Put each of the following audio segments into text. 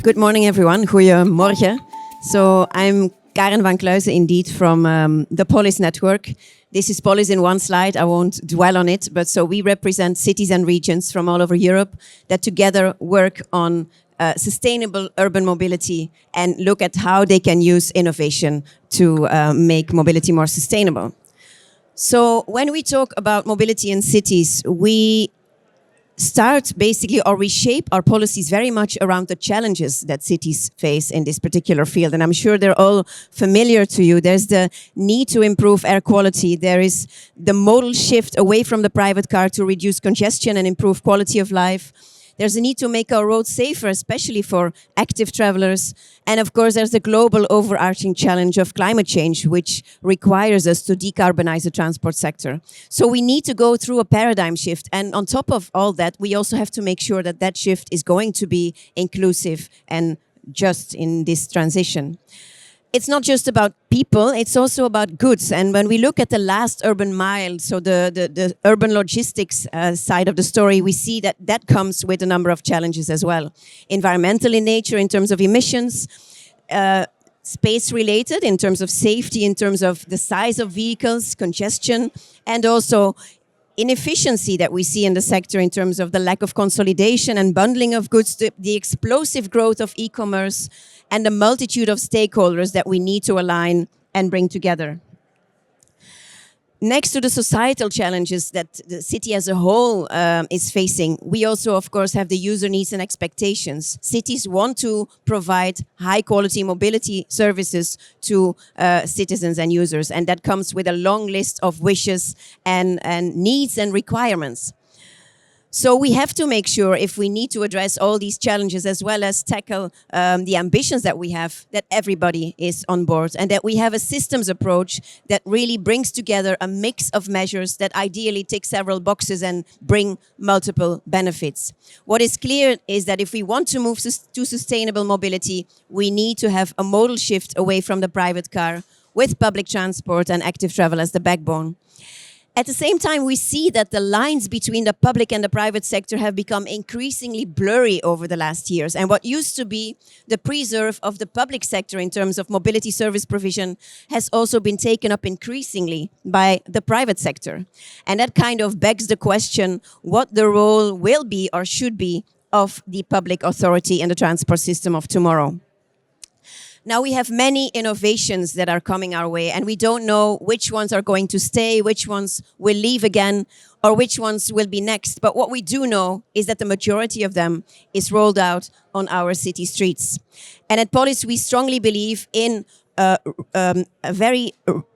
Good morning, everyone. Goedemorgen. So I'm Karen Vancluysen, indeed, from the POLIS Network. This is POLIS in one slide. I won't dwell on it. But so we represent cities and regions from all over Europe that together work on sustainable urban mobility and look at how they can use innovation to make mobility more sustainable. So when we talk about mobility in cities, we start basically or reshape our policies very much around the challenges that cities face in this particular field. And I'm sure they're all familiar to you. There's the need to improve air quality. There is the modal shift away from the private car to reduce congestion and improve quality of life. There's a need to make our roads safer, especially for active travelers. And of course, there's the global overarching challenge of climate change, which requires us to decarbonize the transport sector. So we need to go through a paradigm shift. And on top of all that, we also have to make sure that that shift is going to be inclusive and just in this transition. It's not just about people, it's also about goods. And when we look at the last urban mile, so the urban logistics side of the story, we see that that comes with a number of challenges as well. Environmental in nature in terms of emissions, space-related in terms of safety, in terms of the size of vehicles, congestion, and also inefficiency that we see in the sector in terms of the lack of consolidation and bundling of goods, the explosive growth of e-commerce, and the multitude of stakeholders that we need to align and bring together. Next to the societal challenges that the city as a whole is facing, we also, of course, have the user needs and expectations. Cities want to provide high-quality mobility services to citizens and users, and that comes with a long list of wishes and needs and requirements. So we have to make sure, if we need to address all these challenges as well as tackle the ambitions that we have, that everybody is on board and that we have a systems approach that really brings together a mix of measures that ideally tick several boxes and bring multiple benefits. What is clear is that if we want to move to sustainable mobility, we need to have a modal shift away from the private car with public transport and active travel as the backbone. At the same time, we see that the lines between the public and the private sector have become increasingly blurry over the last years. And what used to be the preserve of the public sector in terms of mobility service provision has also been taken up increasingly by the private sector. And that kind of begs the question what the role will be or should be of the public authority in the transport system of tomorrow. Now we have many innovations that are coming our way, and we don't know which ones are going to stay, which ones will leave again, or which ones will be next. But what we do know is that the majority of them is rolled out on our city streets. And at POLIS, we strongly believe in a very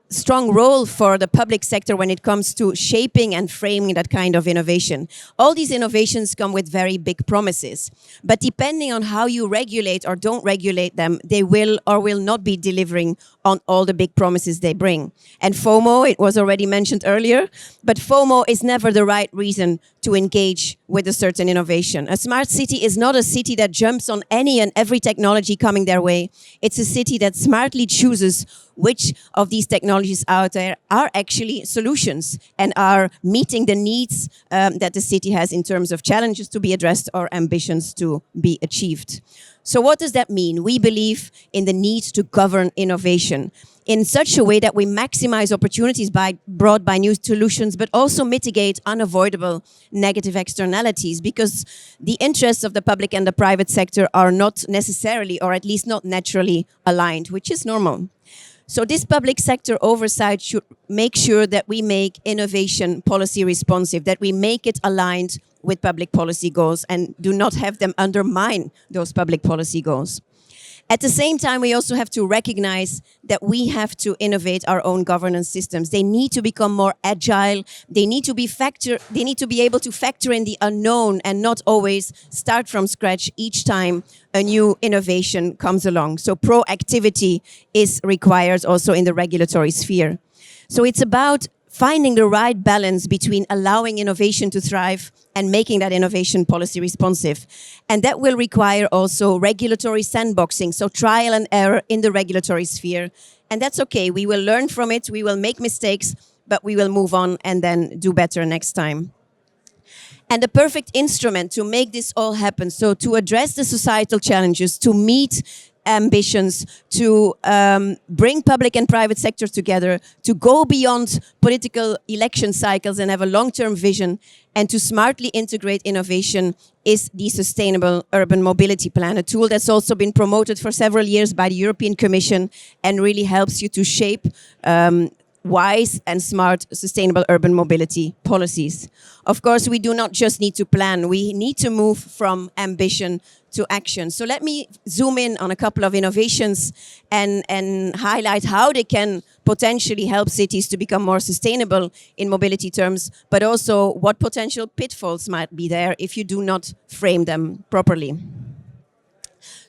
strong role for the public sector when it comes to shaping and framing that kind of innovation. All these innovations come with very big promises, but depending on how you regulate or don't regulate them, they will or will not be delivering on all the big promises they bring. And FOMO, it was already mentioned earlier, but FOMO is never the right reason to engage with a certain innovation. A smart city is not a city that jumps on any and every technology coming their way. It's a city that smartly chooses which of these technologies out there are actually solutions and are meeting the needs that the city has in terms of challenges to be addressed or ambitions to be achieved. So what does that mean? We believe in the need to govern innovation in such a way that we maximize opportunities brought by new solutions, but also mitigate unavoidable negative externalities, because the interests of the public and the private sector are not necessarily, or at least not naturally, aligned, which is normal. So this public sector oversight should make sure that we make innovation policy responsive, that we make it aligned with public policy goals and do not have them undermine those public policy goals. At the same time, we also have to recognize that we have to innovate our own governance systems. They need to become more agile. They need to be able to factor in the unknown and not always start from scratch each time a new innovation comes along. So proactivity is required also in the regulatory sphere. So it's about finding the right balance between allowing innovation to thrive and making that innovation policy responsive. And that will require also regulatory sandboxing, so trial and error in the regulatory sphere. And that's okay, we will learn from it, we will make mistakes, but we will move on and then do better next time. And the perfect instrument to make this all happen, so to address the societal challenges, to meet ambitions, to bring public and private sector together, to go beyond political election cycles and have a long-term vision, and to smartly integrate innovation is the Sustainable Urban Mobility Plan, a tool that's also been promoted for several years by the European Commission and really helps you to shape wise and smart sustainable urban mobility policies. Of course, we do not just need to plan, we need to move from ambition to action. So let me zoom in on a couple of innovations and highlight how they can potentially help cities to become more sustainable in mobility terms, but also what potential pitfalls might be there if you do not frame them properly.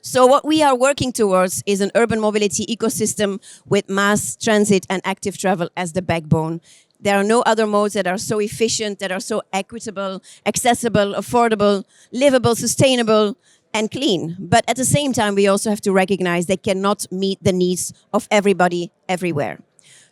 So what we are working towards is an urban mobility ecosystem with mass transit and active travel as the backbone. There are no other modes that are so efficient, that are so equitable, accessible, affordable, livable, sustainable, and clean. But at the same time, we also have to recognize they cannot meet the needs of everybody everywhere.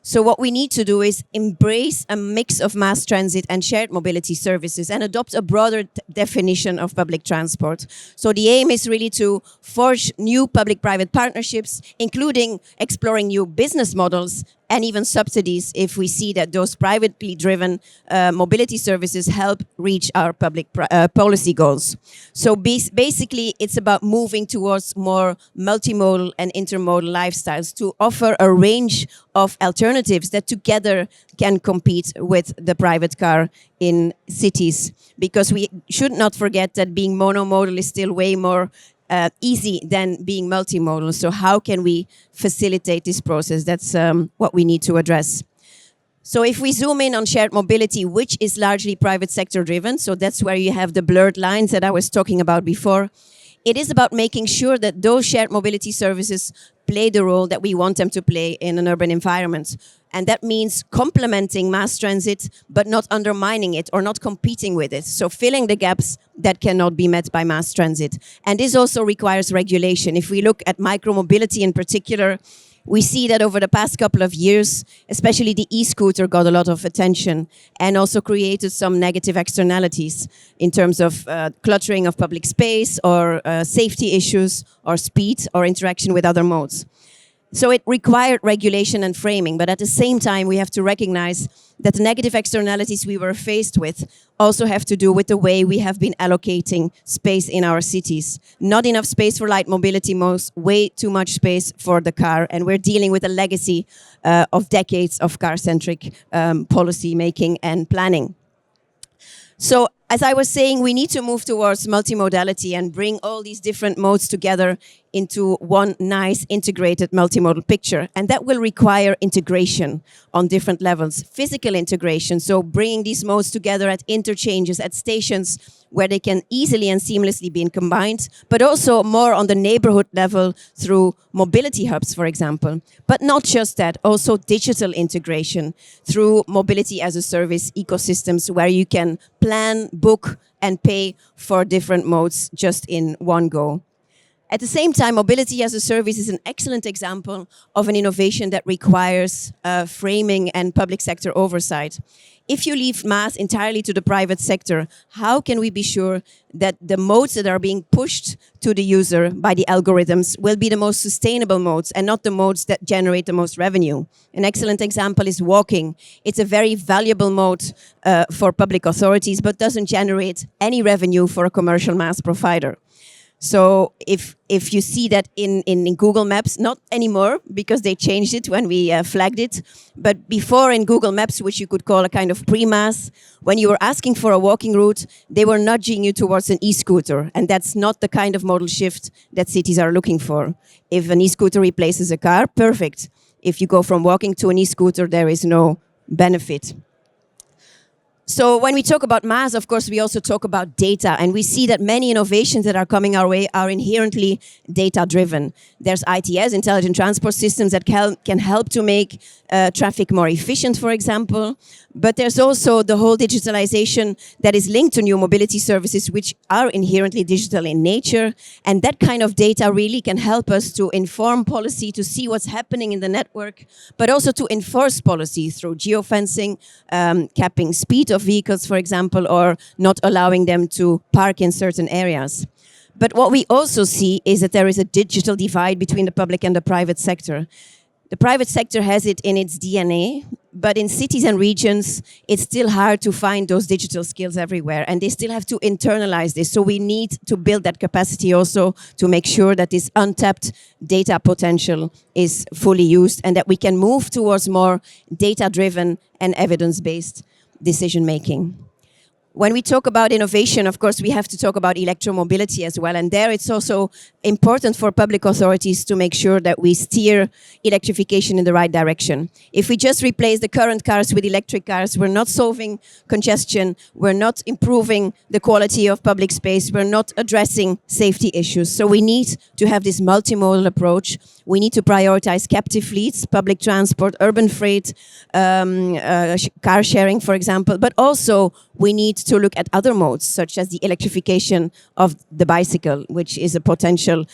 So what we need to do is embrace a mix of mass transit and shared mobility services and adopt a broader definition of public transport. So the aim is really to forge new public-private partnerships, including exploring new business models and even subsidies if we see that those privately driven mobility services help reach our public policy goals. So basically, it's about moving towards more multimodal and intermodal lifestyles to offer a range of alternatives that together can compete with the private car in cities. Because we should not forget that being monomodal is still way more easy than being multimodal. So how can we facilitate this process? That's what we need to address. So if we zoom in on shared mobility, which is largely private sector driven, so that's where you have the blurred lines that I was talking about before, it is about making sure that those shared mobility services play the role that we want them to play in an urban environment. And that means complementing mass transit, but not undermining it or not competing with it. So filling the gaps that cannot be met by mass transit. And this also requires regulation. If we look at micromobility in particular, we see that over the past couple of years, especially the e-scooter got a lot of attention and also created some negative externalities in terms of cluttering of public space or safety issues or speed or interaction with other modes. So it required regulation and framing, but at the same time, we have to recognize that the negative externalities we were faced with also have to do with the way we have been allocating space in our cities. Not enough space for light mobility modes, way too much space for the car, and we're dealing with a legacy of decades of car-centric policy making and planning. So, as I was saying, we need to move towards multimodality and bring all these different modes together into one nice integrated multimodal picture. And that will require integration on different levels. Physical integration, so bringing these modes together at interchanges, at stations where they can easily and seamlessly be combined, but also more on the neighborhood level through mobility hubs, for example. But not just that, also digital integration through mobility as a service ecosystems where you can plan, book, and pay for different modes just in one go. At the same time, mobility as a service is an excellent example of an innovation that requires framing and public sector oversight. If you leave mass entirely to the private sector, how can we be sure that the modes that are being pushed to the user by the algorithms will be the most sustainable modes and not the modes that generate the most revenue? An excellent example is walking. It's a very valuable mode for public authorities, but doesn't generate any revenue for a commercial mass provider. So if you see that in Google Maps, not anymore because they changed it when we flagged it, but before in Google Maps, which you could call a kind of pre-mass, when you were asking for a walking route, they were nudging you towards an e-scooter. And that's not the kind of modal shift that cities are looking for. If an e-scooter replaces a car, perfect. If you go from walking to an e-scooter, there is no benefit. So when we talk about mass, of course, we also talk about data. And we see that many innovations that are coming our way are inherently data-driven. There's ITS, intelligent transport systems, that can help to make traffic more efficient, for example. But there's also the whole digitalization that is linked to new mobility services, which are inherently digital in nature. And that kind of data really can help us to inform policy, to see what's happening in the network, but also to enforce policy through geofencing, capping speed of vehicles, for example, or not allowing them to park in certain areas. But what we also see is that there is a digital divide between the public and the private sector. The private sector has it in its DNA, but in cities and regions, it's still hard to find those digital skills everywhere, and they still have to internalize this. So we need to build that capacity also to make sure that this untapped data potential is fully used and that we can move towards more data-driven and evidence-based decision-making. When we talk about innovation, of course, we have to talk about electromobility as well. And there it's also important for public authorities to make sure that we steer electrification in the right direction. If we just replace the current cars with electric cars, we're not solving congestion, we're not improving the quality of public space, we're not addressing safety issues. So we need to have this multimodal approach. We need to prioritize captive fleets, public transport, urban freight, car sharing, for example, but also we need to look at other modes, such as the electrification of the bicycle, which is a potential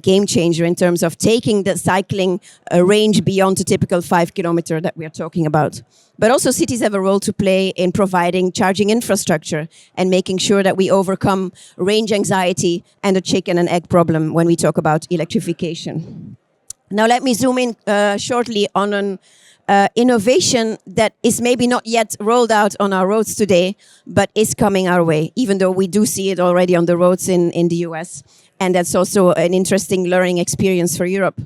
game changer in terms of taking the cycling range beyond the typical 5 kilometer that we are talking about. But also cities have a role to play in providing charging infrastructure and making sure that we overcome range anxiety and the chicken and egg problem when we talk about electrification. Now let me zoom in shortly on an innovation that is maybe not yet rolled out on our roads today, but is coming our way, even though we do see it already on the roads in the US. And that's also an interesting learning experience for Europe.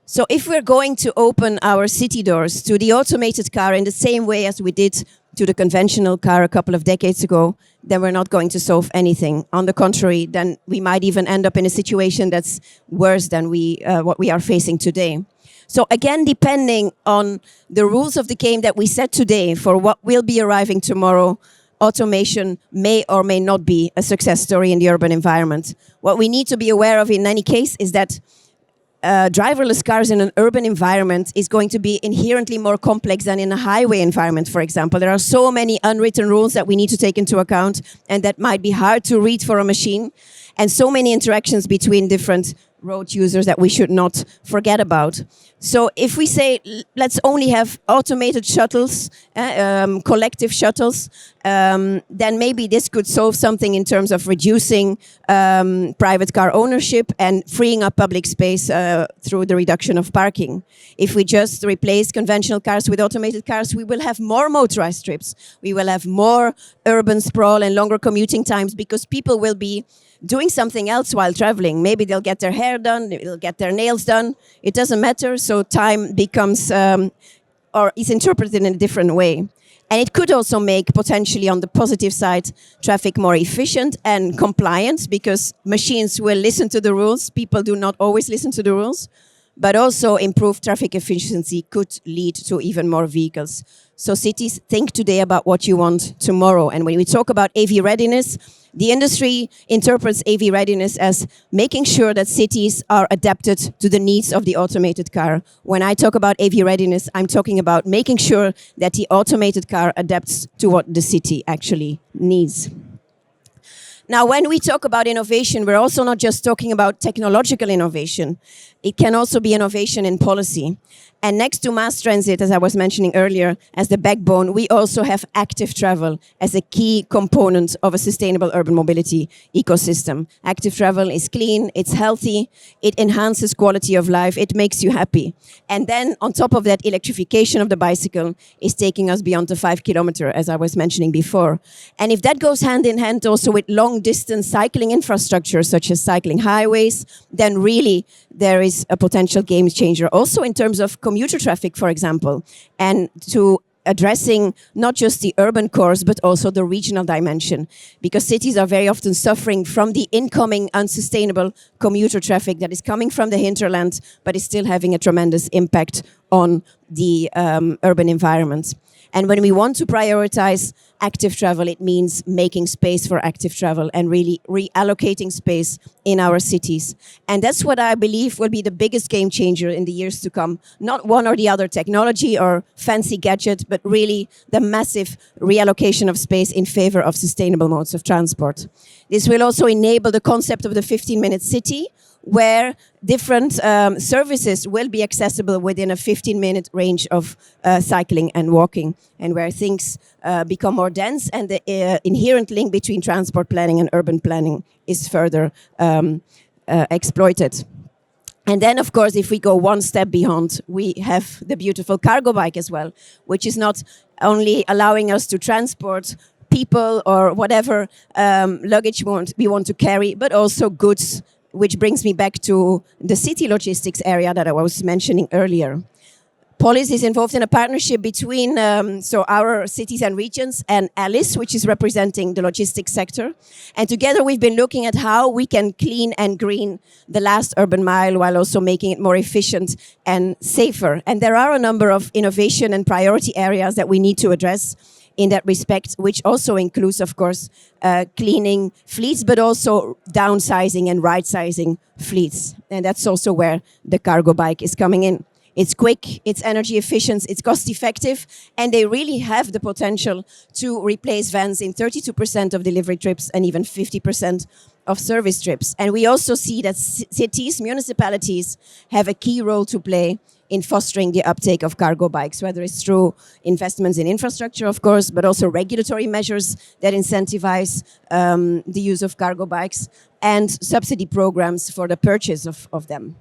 So if we're going to open our city doors to the automated car in the same way as we did to the conventional car a couple of decades ago, then we're not going to solve anything. On the contrary, then we might even end up in a situation that's worse than what we are facing today. So again, depending on the rules of the game that we set today for what will be arriving tomorrow, automation may or may not be a success story in the urban environment. What we need to be aware of in any case is that driverless cars in an urban environment is going to be inherently more complex than in a highway environment, for example. There are so many unwritten rules that we need to take into account and that might be hard to read for a machine, and so many interactions between different road users that we should not forget about. So if we say, let's only have automated shuttles, collective shuttles, then maybe this could solve something in terms of reducing private car ownership and freeing up public space through the reduction of parking. If we just replace conventional cars with automated cars, we will have more motorized trips. We will have more urban sprawl and longer commuting times because people will be doing something else while traveling. Maybe they'll get their hair done, they'll get their nails done. It doesn't matter, so time becomes, or is interpreted in a different way. And it could also make, potentially on the positive side, traffic more efficient and compliant because machines will listen to the rules. People do not always listen to the rules. But also improved traffic efficiency could lead to even more vehicles. So cities, think today about what you want tomorrow. And when we talk about AV readiness, the industry interprets AV readiness as making sure that cities are adapted to the needs of the automated car. When I talk about AV readiness, I'm talking about making sure that the automated car adapts to what the city actually needs. Now, when we talk about innovation, we're also not just talking about technological innovation. It can also be innovation in policy. And next to mass transit, as I was mentioning earlier, as the backbone, we also have active travel as a key component of a sustainable urban mobility ecosystem. Active travel is clean, it's healthy, it enhances quality of life, it makes you happy. And then on top of that, electrification of the bicycle is taking us beyond the 5 kilometer, as I was mentioning before. And if that goes hand in hand also with long distance cycling infrastructure, such as cycling highways, then really there is a potential game changer also in terms of commuter traffic, for example, and to addressing not just the urban cores, but also the regional dimension, because cities are very often suffering from the incoming unsustainable commuter traffic that is coming from the hinterland, but is still having a tremendous impact on the urban environment. And when we want to prioritize active travel, it means making space for active travel and really reallocating space in our cities. And that's what I believe will be the biggest game changer in the years to come. Not one or the other technology or fancy gadget, but really the massive reallocation of space in favor of sustainable modes of transport. This will also enable the concept of the 15-minute city, where different services will be accessible within a 15-minute range of cycling and walking, and where things become more dense and the inherent link between transport planning and urban planning is further exploited. And then, of course, if we go one step beyond, we have the beautiful cargo bike as well, which is not only allowing us to transport people or whatever luggage we want to carry, but also goods, which brings me back to the city logistics area that I was mentioning earlier. POLIS is involved in a partnership between our cities and regions and ALICE, which is representing the logistics sector. And together we've been looking at how we can clean and green the last urban mile while also making it more efficient and safer. And there are a number of innovation and priority areas that we need to address in that respect, which also includes, of course, cleaning fleets, but also downsizing and right-sizing fleets. And that's also where the cargo bike is coming in. It's quick, it's energy efficient, it's cost effective, and they really have the potential to replace vans in 32% of delivery trips and even 50% of service trips. And we also see that cities, municipalities have a key role to play in fostering the uptake of cargo bikes, whether it's through investments in infrastructure, of course, but also regulatory measures that incentivize the use of cargo bikes and subsidy programs for the purchase of them.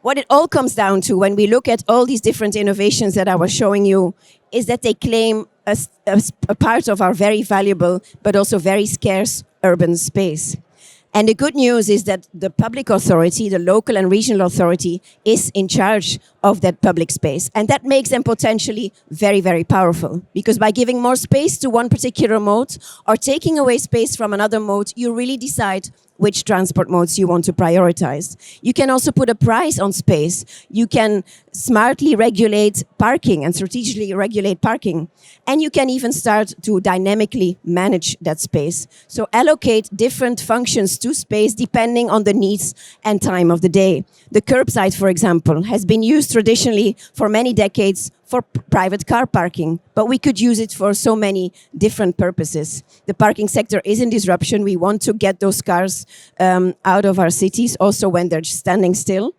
What it all comes down to when we look at all these different innovations that I was showing you is that they claim a part of our very valuable but also very scarce urban space. And the good news is that the public authority, the local and regional authority, is in charge of that public space. And that makes them potentially very, very powerful. Because by giving more space to one particular mode or taking away space from another mode, you really decide which transport modes you want to prioritize. You can also put a price on space. You can smartly regulate parking and strategically regulate parking. And you can even start to dynamically manage that space. So allocate different functions to space depending on the needs and time of the day. The curbside, for example, has been used traditionally for many decades for private car parking, but we could use it for so many different purposes. The parking sector is in disruption. We want to get those cars out of our cities, also when they're standing still.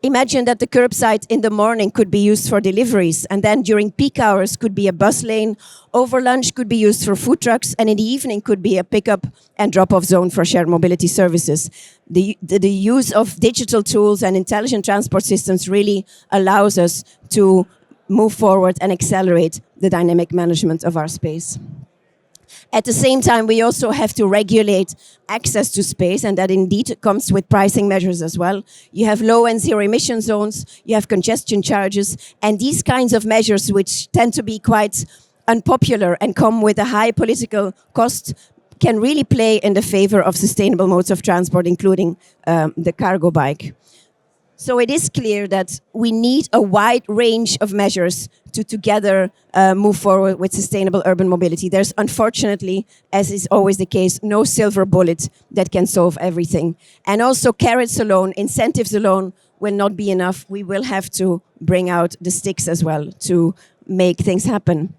Imagine that the curbside in the morning could be used for deliveries, and then during peak hours could be a bus lane, over lunch could be used for food trucks, and in the evening could be a pickup and drop-off zone for shared mobility services. The use of digital tools and intelligent transport systems really allows us to move forward and accelerate the dynamic management of our space. At the same time, we also have to regulate access to space, and that indeed comes with pricing measures as well. You have low and zero emission zones, you have congestion charges, and these kinds of measures, which tend to be quite unpopular and come with a high political cost, can really play in the favor of sustainable modes of transport, including the cargo bike. So it is clear that we need a wide range of measures to together move forward with sustainable urban mobility. There's unfortunately, as is always the case, no silver bullet that can solve everything. And also carrots alone, incentives alone will not be enough. We will have to bring out the sticks as well to make things happen.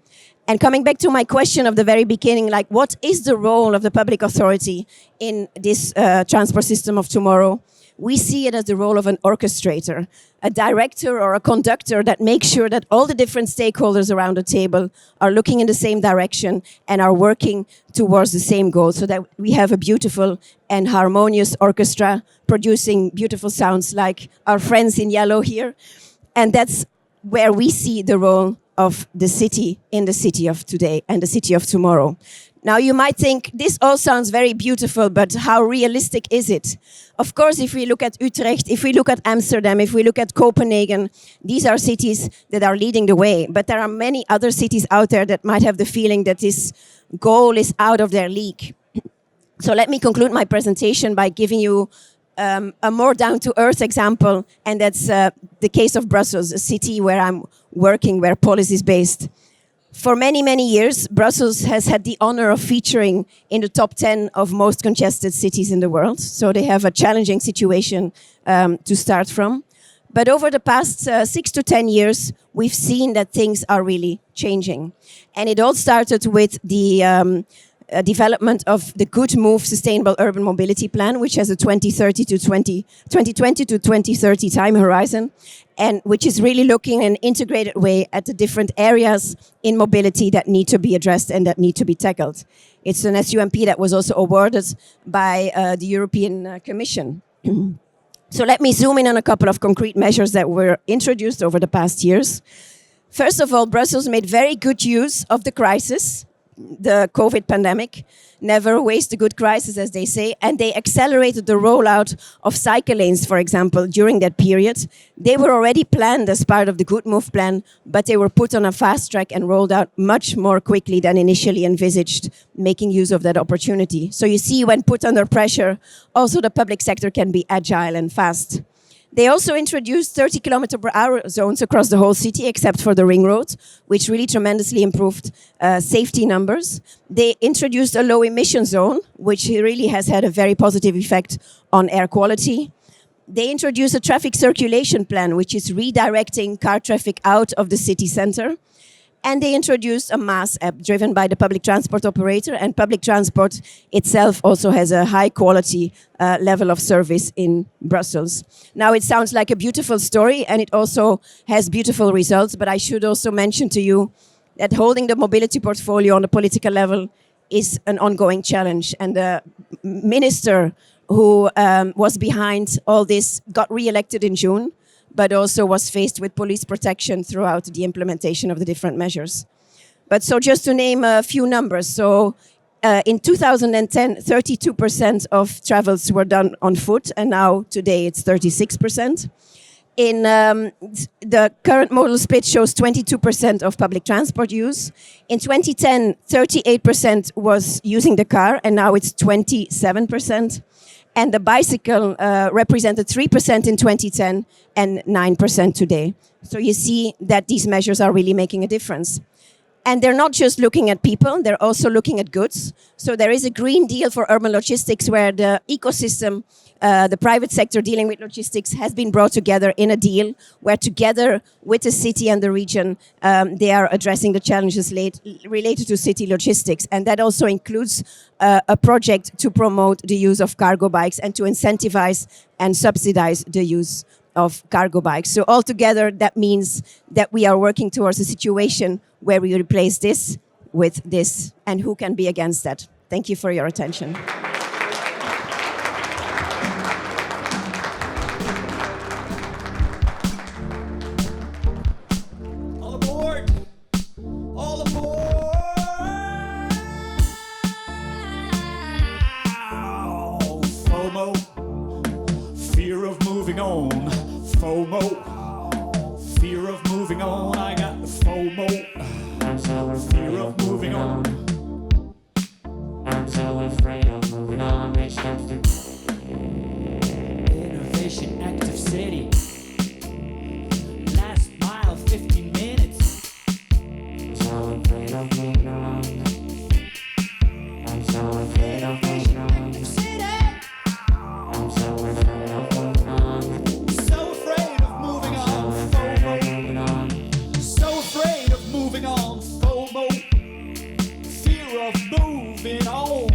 And coming back to my question of the very beginning, like what is the role of the public authority in this transport system of tomorrow? We see it as the role of an orchestrator, a director or a conductor that makes sure that all the different stakeholders around the table are looking in the same direction and are working towards the same goal, so that we have a beautiful and harmonious orchestra producing beautiful sounds like our friends in yellow here. And that's where we see the role of the city in the city of today and the city of tomorrow. Now, you might think, this all sounds very beautiful, but how realistic is it? Of course, if we look at Utrecht, if we look at Amsterdam, if we look at Copenhagen, these are cities that are leading the way. But there are many other cities out there that might have the feeling that this goal is out of their league. So let me conclude my presentation by giving you a more down-to-earth example, and that's the case of Brussels, a city where I'm working, where POLIS is based. For many, many years, Brussels has had the honor of featuring in the top 10 of most congested cities in the world. So they have a challenging situation to start from. But over the past 6 to 10 years, we've seen that things are really changing. And it all started with the development of the Good Move Sustainable Urban Mobility Plan, which has a 2020 to 2030 time horizon, and which is really looking in an integrated way at the different areas in mobility that need to be addressed and that need to be tackled. It's an SUMP that was also awarded by the European Commission. So let me zoom in on a couple of concrete measures that were introduced over the past years. First of all, Brussels made very good use of the crisis, the COVID pandemic. Never waste a good crisis, as they say, and they accelerated the rollout of cycle lanes, for example, during that period. They were already planned as part of the Good Move plan, but they were put on a fast track and rolled out much more quickly than initially envisaged, making use of that opportunity. So you see, when put under pressure, also the public sector can be agile and fast. They also introduced 30 km/h zones across the whole city, except for the ring road, which really tremendously improved safety numbers. They introduced a low emission zone, which really has had a very positive effect on air quality. They introduced a traffic circulation plan, which is redirecting car traffic out of the city center. And they introduced a MAS app driven by the public transport operator, and public transport itself also has a high quality level of service in Brussels. Now, it sounds like a beautiful story, and it also has beautiful results, but I should also mention to you that holding the mobility portfolio on the political level is an ongoing challenge. And the minister who was behind all this got re-elected in June, but also was faced with police protection throughout the implementation of the different measures. But so just to name a few numbers. So in 2010, 32% of travels were done on foot, and now today it's 36%. In the current modal split shows 22% of public transport use. In 2010, 38% was using the car, and now it's 27%. And the bicycle represented 3% in 2010 and 9% today. So you see that these measures are really making a difference. And they're not just looking at people, they're also looking at goods. So there is a Green Deal for urban logistics where the ecosystem, the private sector dealing with logistics has been brought together in a deal where together with the city and the region, they are addressing the challenges related to city logistics. And that also includes a project to promote the use of cargo bikes and to incentivize and subsidize the use of cargo bikes. So altogether, that means that we are working towards a situation where we replace this with this, and who can be against that? Thank you for your attention. All aboard! All aboard! FOMO, fear of moving on. FOMO, fear of moving on. I got the FOMO, fear of moving on. I'm so afraid of moving on. Innovation active city. Last mile 15 minutes. I'm so afraid of moving on. I'm so afraid of moving on. City. I'm so afraid of moving on. So afraid of moving on. FOMO. Moving on. So afraid of moving on. FOMO. Fear of moving on.